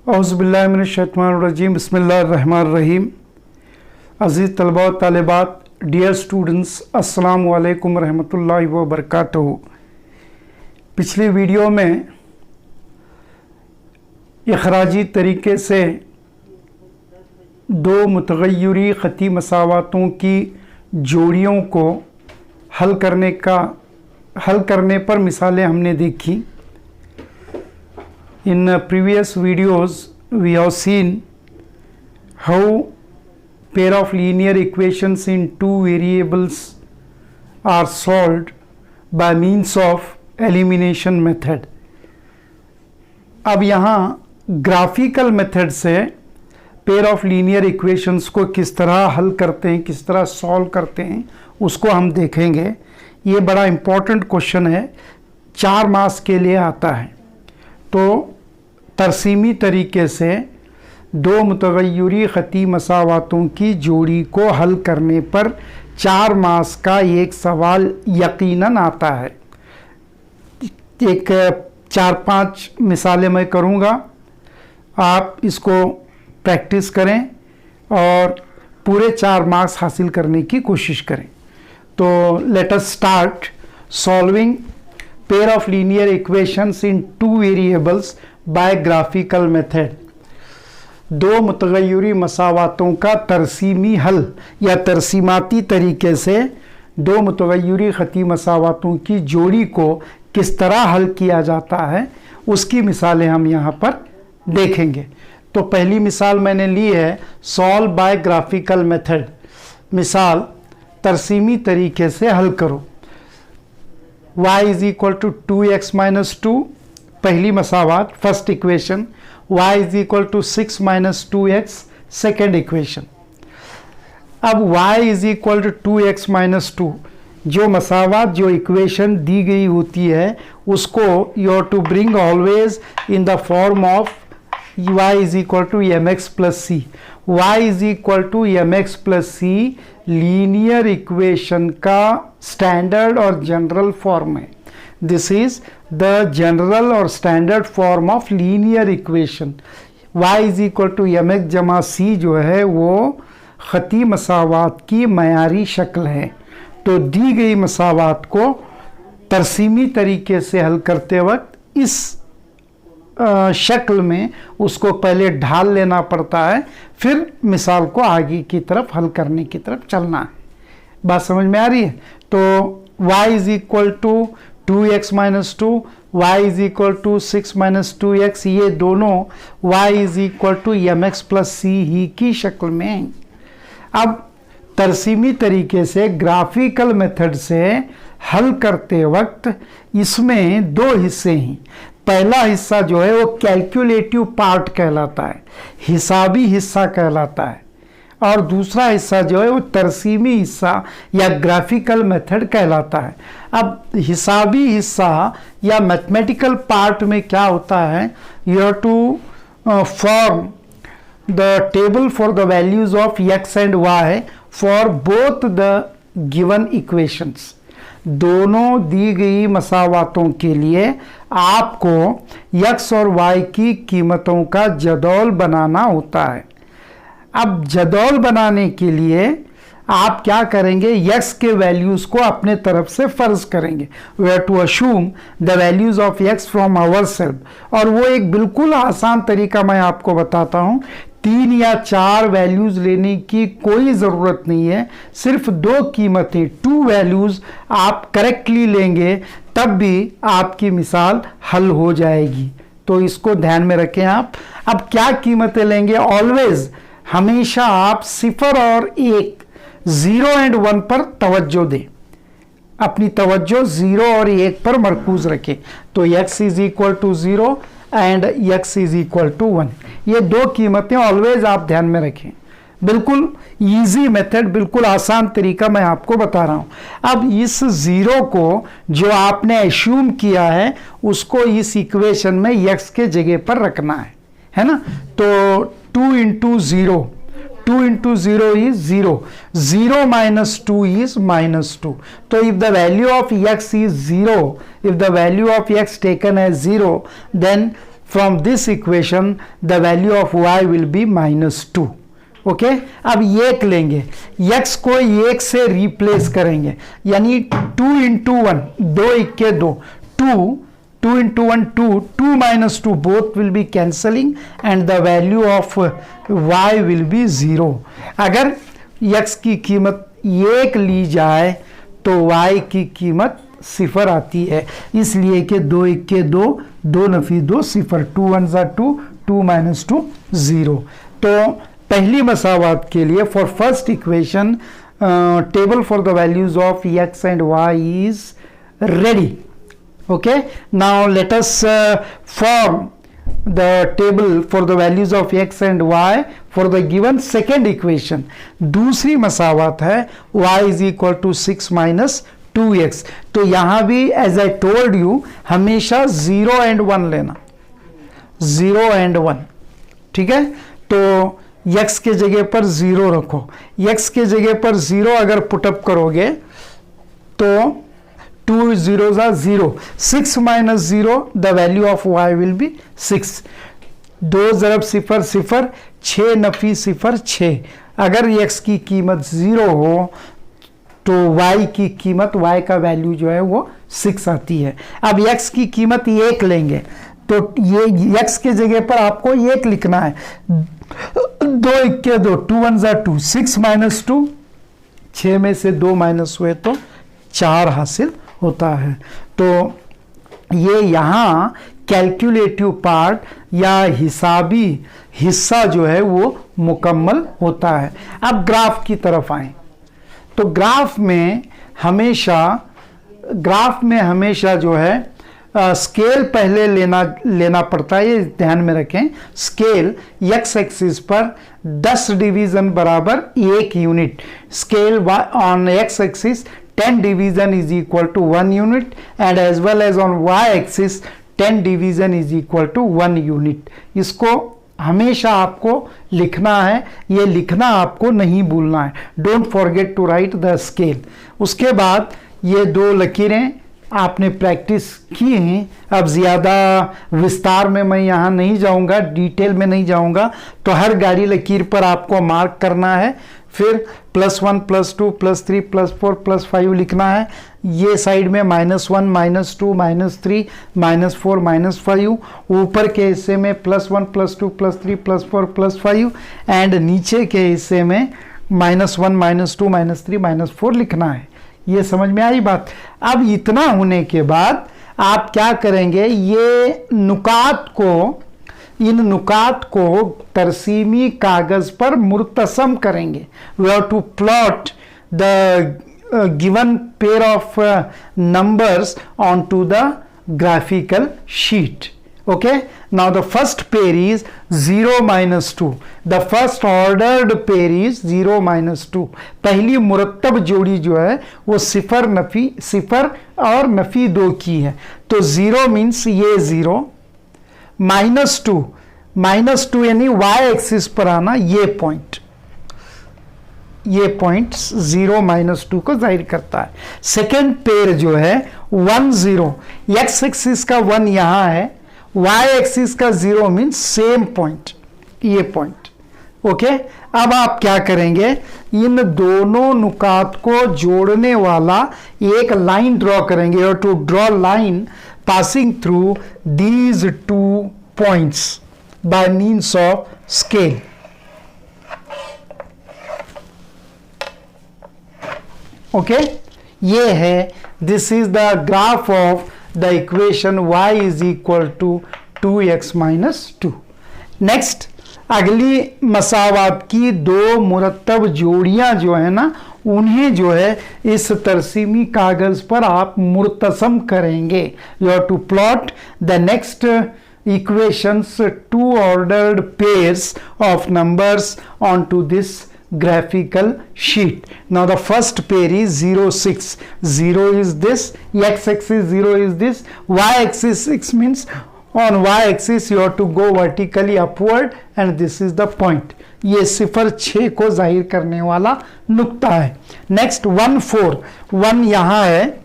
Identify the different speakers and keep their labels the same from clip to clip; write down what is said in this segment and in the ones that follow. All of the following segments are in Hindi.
Speaker 1: औज़ुबिल्लाहिमिनश्शैतानिर्रजीम बिस्मिल्लाहिर्रहमानिर्रहीम। अज़ीज़ तलबा व तालिबात, डियर स्टूडेंट्स, अस्सलामु अलैकुम रहमतुल्लाहि व बरकातहू। पिछली वीडियो में इखराजी तरीके से दो मुतग़य्यरी ख़ती मसावातों की जोड़ियों को हल करने पर मिसालें हमने देखी। In previous videos we have seen how pair of linear equations in two variables are solved by means of elimination method। अब यहाँ ग्राफिकल मेथड से पेयर ऑफ लीनियर इक्वेशंस को किस तरह हल करते हैं, किस तरह सॉल्व करते हैं, उसको हम देखेंगे। ये बड़ा इम्पोर्टेंट क्वेश्चन है, 4 मार्क्स के लिए आता है। तो तरसीमी तरीके से दो मुतग़य्यरी ख़ती मसावातों की जोड़ी को हल करने पर 4 मार्क्स का एक सवाल यकीनन आता है। एक 4-5 मिसालें मैं करूँगा, आप इसको प्रैक्टिस करें और पूरे 4 मार्क्स हासिल करने की कोशिश करें। तो let us start solving pair of linear equations in 2 variables by graphical method. दो मुतग़य्यरी मसावातों का तरसीमी हल या तरसीमाती तरीके से दो मुतग़य्यरी ख़ती मसावातों की जोड़ी को किस तरह हल किया जाता है, उसकी मिसालें हम यहाँ पर देखेंगे। तो पहली मिसाल मैंने ली है सॉल्व बाय ग्राफिकल मेथड। मिसाल तरसीमी तरीके से हल करो। y = 2x - 2 पहली मसावात, first equation. y = 6 - 2x second equation. अब y = 2x - 2 जो मसावात, जो इक्वेशन दी गई होती है, उसको you have to bring always in the form of y = mx + c। y = mx + c linear equation का स्टैंडर्ड और जनरल फॉर्म है। दिस इज द जनरल और standard form of linear equation. y = mx - c जो है वो ख़ती मसावात की मयारी शक्ल है। तो दी गई मसावात को तरसीमी तरीके से हल करते वक्त इस शक्ल में उसको पहले ढाल लेना पड़ता है, फिर मिसाल को आगे की तरफ हल करने की तरफ चलना है। बात समझ में आ रही है? तो y = 2x - 2, y = 6 - 2x, ये दोनों y = mx + c ही की शक्ल में हैं। अब तरसीमी तरीके से ग्राफिकल मेथड से हल करते वक्त इसमें 2 हिस्से हैं। पहला हिस्सा जो है वो कैलकुलेटिव पार्ट कहलाता है, हिसाबी हिस्सा कहलाता है, और दूसरा हिस्सा जो है वो तरसीमी हिस्सा या ग्राफिकल मेथड कहलाता है। अब हिसाबी हिस्सा या मैथमेटिकल पार्ट में क्या होता है, you have to form the table for the values of x and y for both the given equations. दोनों दी गई मसावातों के लिए आपको x और y की कीमतों का जदौल बनाना होता है। अब जदौल बनाने के लिए आप क्या करेंगे, x के वैल्यूज़ को अपने तरफ से फ़र्ज़ करेंगे। We have to assume the values of x from our self. और वो एक बिल्कुल आसान तरीका मैं आपको बताता हूँ। 3 या 4 वैल्यूज़ लेने की कोई ज़रूरत नहीं है, सिर्फ 2 कीमतें, 2 वैल्यूज़ आप करेक्टली लेंगे तब भी आपकी मिसाल हल हो जाएगी। तो इसको ध्यान में रखें आप। अब क्या कीमतें लेंगे, ऑलवेज हमेशा आप 0 और 1, 0 एंड 1 पर तवज्जो दें। अपनी तवज्जो 0 और 1 पर मरकूज रखें। तो x = 0 एंड x = 1, ये 2 कीमतें ऑलवेज आप ध्यान में रखें। बिल्कुल इजी मेथड, बिल्कुल आसान तरीका मैं आपको बता रहा हूँ। अब इस 0 को जो आपने एश्यूम किया है उसको इस इक्वेशन में x के जगह पर रखना है ना। तो 2 × 0, 2 × 0 is 0. 0 minus 2 is minus 2. So if the value of x is 0, if the value of x taken as 0, then from this equation the value of y will be -2। Okay, अब एक लेंगे, x को एक से रिप्लेस करेंगे, यानी 2 × 1, 2 × 2, 2 × 1 2, 2 - 2 both will be cancelling and the value of y will be 0। अगर x की कीमत 1 ली जाए तो y की कीमत 0 आती है, इसलिए कि 2 × 1 2, 2 × 2 0, 2 × 1 = 2, 2 - 2 0। तो पहली मसावात के लिए for first equation table for the values of x and y is ready. Okay, now let us form the table for the values of x and y for the given second equation। दूसरी मसावत है y = 6 - 2x। तो यहां भी as I told you हमेशा 0 and 1 लेना, 0 and 1, ठीक है। तो x के जगह पर 0 रखो, x के जगह पर 0 अगर पुटअप करोगे तो 2 zeros are 0, 6 - 0 the value of y will be 6। 2 ज़रब 0 0, 6 Nafi 0 6। अगर x की कीमत 0 हो तो y की कीमत, y का वैल्यू जो है वो 6 आती है। अब x की कीमत 1 लेंगे तो ये x के जगह पर आपको 1 लिखना है, 2 × 2, 2 × 1 = 2, 6 - 2, 6 में से 2 माइनस हुए तो 4 हासिल होता है। तो ये यहाँ कैलकुलेटिव पार्ट या हिसाबी हिस्सा जो है वो मुकम्मल होता है। अब ग्राफ की तरफ आए तो ग्राफ में हमेशा जो है स्केल पहले लेना पड़ता है, ये ध्यान में रखें। स्केल x एक्सिस पर 10 डिवीजन बराबर 1 unit, scale on x axis 10 division is equal to 1 unit and as well as on y axis 10 division is equal to 1 unit। इसको हमेशा आपको लिखना है, ये लिखना आपको नहीं भूलना है, don't forget to write the scale. उसके बाद ये 2 लकीरें आपने प्रैक्टिस की हैं, अब ज़्यादा विस्तार में मैं यहाँ नहीं जाऊँगा, डिटेल में नहीं जाऊँगा। तो हर गाढ़ी लकीर पर आपको मार्क करना है, फिर +1 +2 +3 +4 +5 लिखना है। ये साइड में -1 -2 -3 -4 -5, ऊपर के हिस्से में +1 +2 +3 +4 +5 एंड नीचे के हिस्से में -1 -2 -3 -4 लिखना है। ये समझ में आई बात। अब इतना होने के बाद आप क्या करेंगे, ये इन नुकात को तरसीमी कागज पर मुर्तसम करेंगे। We have to plot the given pair of numbers on to the graphical sheet. Okay, now the first pair is 0 - 2, the first ordered pair is 0 - 2। पहली मुरत्तब जोड़ी जो है वो 0 नफी 0 और नफी 2 की है, तो 0 मीन्स ये 0 -2 यानी y एक्सिस पर आना, ये पॉइंट 0 - 2 को जाहिर करता है। सेकेंड पेयर जो है 1 0, x एक्सिस का 1 यहाँ है, y एक्सिस का 0 मीन्स सेम पॉइंट, ये पॉइंट। ओके, अब आप क्या करेंगे, इन दोनों नुकात को जोड़ने वाला एक लाइन ड्रॉ करेंगे, और to draw line passing through these 2 points by means of scale. Okay, ये है, this is the graph of the equation y is equal to 2x - 2। Next, अगली मसावात की 2 मुरत्तब जोड़ियां जो है ना, उन्हें जो है इस तरसीमी कागज पर आप मुर्तसम करेंगे। You have to plot the next equations 2 ordered pairs of numbers onto this graphical sheet। Now the first pair is 0 6, 0 is this, x axis 0 is this, y axis 6 means on y axis you have to go vertically upward and this is the point। ये 0 6 को जाहिर करने वाला नुक्ता है। नेक्स्ट 1 4, 1 यहाँ है,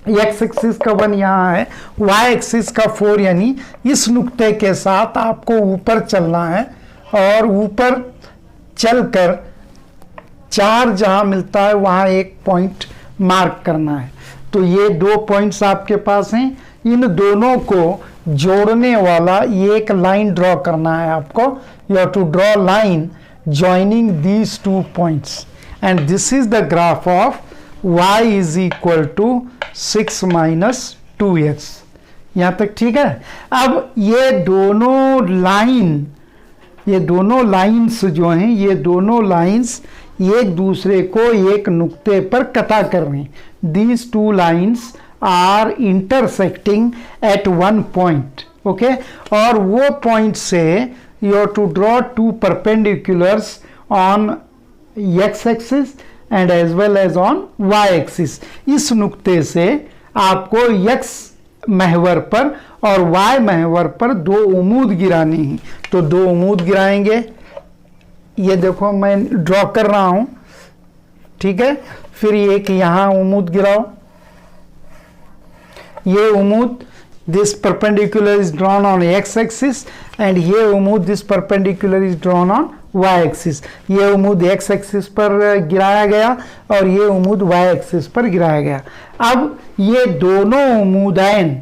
Speaker 1: एक्स एक्सिस का 1 यहाँ है, वाई एक्सिस का 4, यानी इस नुक्ते के साथ आपको ऊपर चलना है और ऊपर चलकर 4 जहाँ मिलता है वहाँ एक पॉइंट मार्क करना है। तो ये 2 पॉइंट्स आपके पास हैं, इन दोनों को जोड़ने वाला ये एक लाइन ड्रॉ करना है आपको। You have to draw line joining these 2 points and this is the graph of y is equal to 6 minus 2x। यहाँ तक ठीक है। अब ये दोनों लाइंस जो हैं, ये दोनों लाइंस एक दूसरे को एक नुक्ते पर कटा कर रहे हैं। These 2 lines are intersecting at one point, okay? और वो पॉइंट से you have to draw 2 perpendiculars on x axis and as well as on y axis। इस नुक्ते से आपको x महवर पर और y महवर पर 2 उम्मूद गिरानी है। तो 2 उम्मूद गिराएंगे, ये देखो मैं ड्रॉ कर रहा हूं, ठीक है। फिर एक यहां उम्मूद गिराओ, ये उम्मूद, this perpendicular is drawn on x axis and ये उम्मूद this perpendicular is drawn on y axis। ये उम्मूद x axis पर गिराया गया और ये उम्मूद y axis पर गिराया गया। अब ये दोनों उम्मूदैन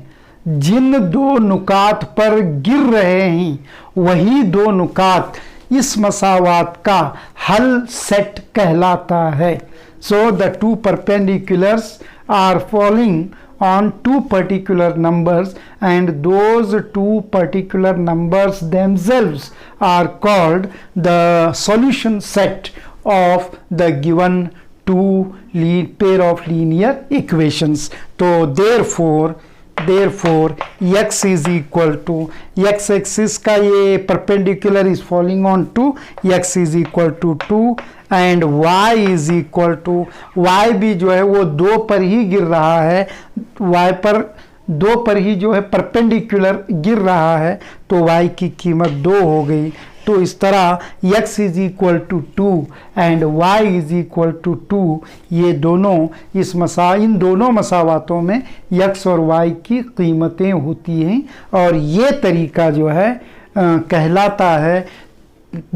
Speaker 1: जिन 2 नुकात पर गिर रहे हैं वही 2 नुकात इस मसावात का हल सेट कहलाता है। So the 2 perpendiculars are falling on 2 particular numbers and those 2 particular numbers themselves are called the solution set of the given 2 pair of linear equations। तो therefore x is equal to, x axis का ये perpendicular is falling on 2, x is equal to 2 and y is equal to, y भी जो है वो 2 पर ही गिर रहा है, y पर 2 पर ही जो है परपेंडिकुलर गिर रहा है, तो y की कीमत 2 हो गई। तो इस तरह x is equal to 2 and y is equal to 2, ये दोनों इन दोनों मसावातों में x और y की कीमतें होती हैं और ये तरीका जो है कहलाता है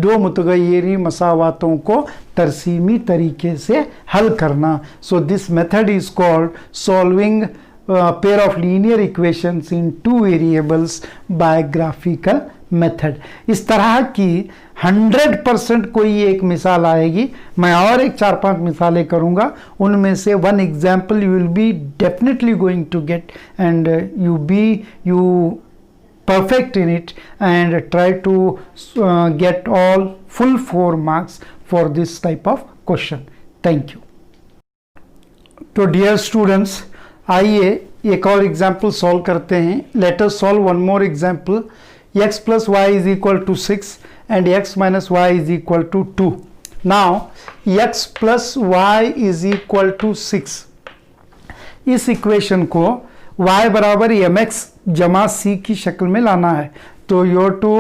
Speaker 1: 2 मुतगय्यरी मसावातों को तरसीमी तरीके से हल करना। So this method is called solving pair of linear equations in 2 variables by graphical method. इस तरह की 100% कोई एक मिसाल आएगी, मैं और एक 4-5 मिसालें करूंगा, उनमें से 1 example you will be definitely going to get and you perfect in it and try to get all full 4 marks for this type of question। Thank you। तो dear students, आइए एक और एग्जाम्पल सॉल्व करते हैं। Let us solve one more example। x plus y is equal to 6 and x minus y is equal to 2। Now x plus y is equal to 6, इस इक्वेशन को y बराबर mx जमा c की शक्ल में लाना है। तो you have to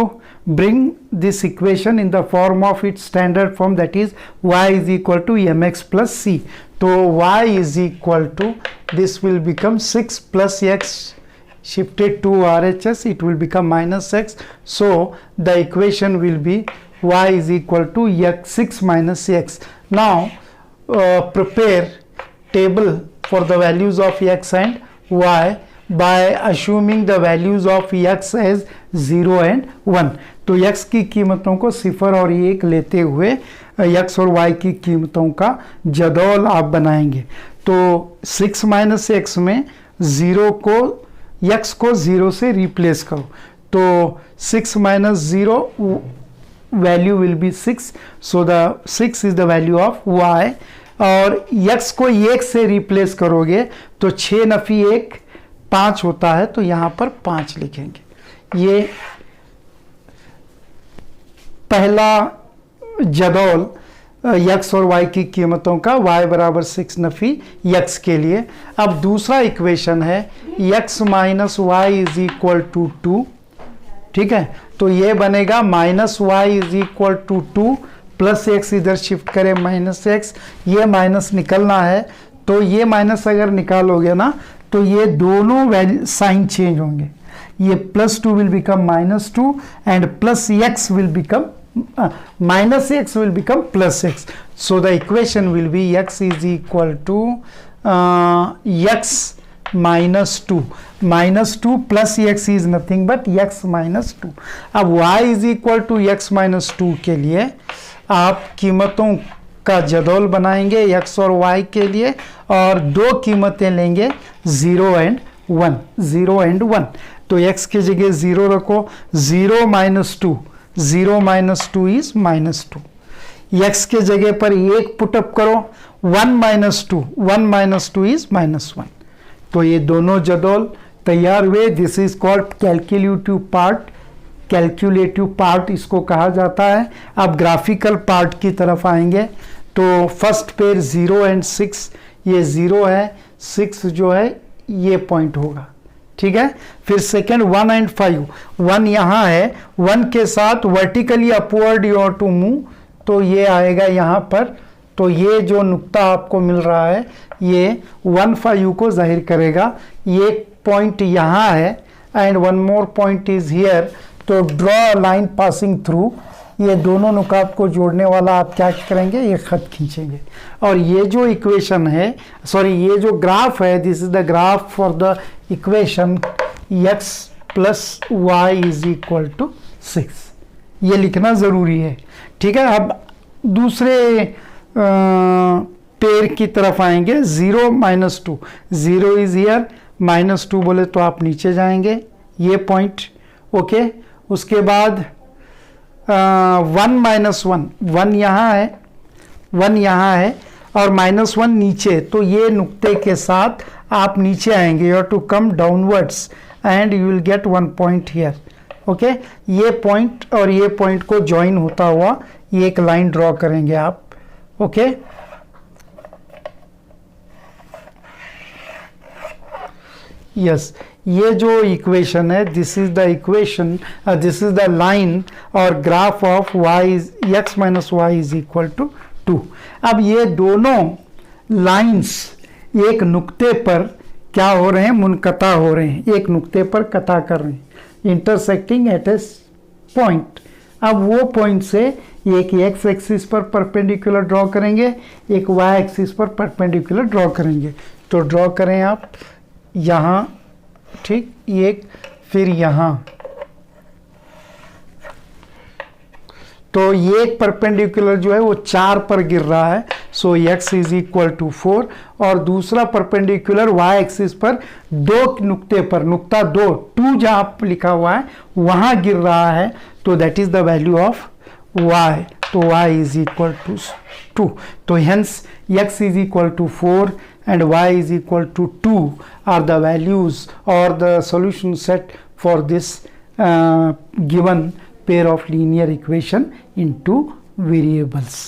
Speaker 1: bring this equation in the form of its standard form, that is y is equal to mx plus c। तो y is equal to, this will become 6 plus x shifted to RHS, it will become minus x। So the equation will be y is equal to 6 minus x। Now prepare table for the values of x and y by assuming the values of x as 0 and 1। तो x की कीमतों को 0 और 1 लेते हुए x और y की कीमतों का जदौल आप बनाएंगे। तो 6 माइनस x में 0 को x को 0 से रिप्लेस करो, तो 6 minus 0 value will be 6। So the 6 is the value of y और x को 1 से रिप्लेस करोगे तो 6 नफी 1 5 होता है, तो यहाँ पर 5 लिखेंगे। ये पहला जदौल x और y की कीमतों का, y बराबर 6 नफी x के लिए। अब दूसरा इक्वेशन है x minus y is equal to 2, ठीक है। तो ये बनेगा minus y is equal to 2 plus x इधर शिफ्ट करें माइनस एक्स, ये माइनस निकलना है, तो ये माइनस अगर निकालोगे ना तो ये दोनों वैल्यू साइन चेंज होंगे, ये +2 will become -2 and plus x will become -x will become +x. So the equation will be x is equal to x -2. -2 plus x is nothing but x -2. अब y is equal to x -2 के लिए आप कीमतों का जदौल बनाएंगे x और y के लिए, और दो कीमतें लेंगे 0 and 1, 0 and 1. तो x की जगह 0 रखो, 0 -2, 0 -2 is -2. x के जगह पर 1 पुटअप करो, 1 -2, 1 -2 is -1. तो ये दोनों जदौल तैयार हुए. This is called calculative part. Calculative part इसको कहा जाता है. अब ग्राफिकल पार्ट की तरफ आएंगे तो फर्स्ट पेयर 0 and 6, ये 0 है, 6 जो है ये पॉइंट होगा, ठीक है. फिर सेकेंड 1 and 5, 1 यहाँ है, 1 के साथ vertically upward you are to move, तो ये आएगा यहाँ पर. तो ये जो नुक्ता आपको मिल रहा है ये 1 5 को जाहिर करेगा. ये पॉइंट यहाँ है and one more point is here. तो ड्रॉ लाइन पासिंग थ्रू, ये दोनों नुकात को जोड़ने वाला आप क्या करेंगे, ये खत खींचेंगे. और ये जो इक्वेशन है, सॉरी ये जो ग्राफ है, this is the graph for the equation x + y is equal to 6. ये लिखना ज़रूरी है, ठीक है. अब दूसरे पेयर की तरफ आएंगे. 0 -2, 0 इज हियर, -2 बोले तो आप नीचे जाएंगे, ये पॉइंट, ओके. उसके बाद 1 -1, 1 यहाँ है, 1 यहाँ है और -1 नीचे. तो ये नुक्ते के साथ आप नीचे आएंगे, you have to come downwards and you will get 1 point here, okay. ये पॉइंट और ये पॉइंट को ज्वाइन होता हुआ ये एक लाइन ड्रॉ करेंगे आप, ओके. यस, ये जो इक्वेशन है, this is the equation, this is the line और graph of x - y is equal to 2. अब ये दोनों लाइंस एक नुक्ते पर क्या हो रहे हैं, मुनक़ता हो रहे हैं, एक नुक्ते पर कता कर रहे हैं, इंटरसेक्टिंग एट ए पॉइंट. अब वो पॉइंट से एक x एक्सिस पर परपेंडिकुलर ड्रॉ करेंगे, एक y एक्सिस पर परपेंडिकुलर ड्रॉ करेंगे. तो ड्रॉ करें आप यहाँ, ठीक, एक, फिर यहाँ. तो ये एक परपेंडिकुलर जो है वो 4 पर गिर रहा है, सो x इज इक्वल टू 4. और दूसरा परपेंडिकुलर y एक्सिस पर 2 नुक्ते पर, नुक्ता 2 जहाँ लिखा हुआ है वहाँ गिर रहा है, तो that is the value of y. तो y इज इक्वल टू 2. तो hence x is equal to 4 and y is equal to 2 are the values or the solution set for this given pair of linear equation in two variables.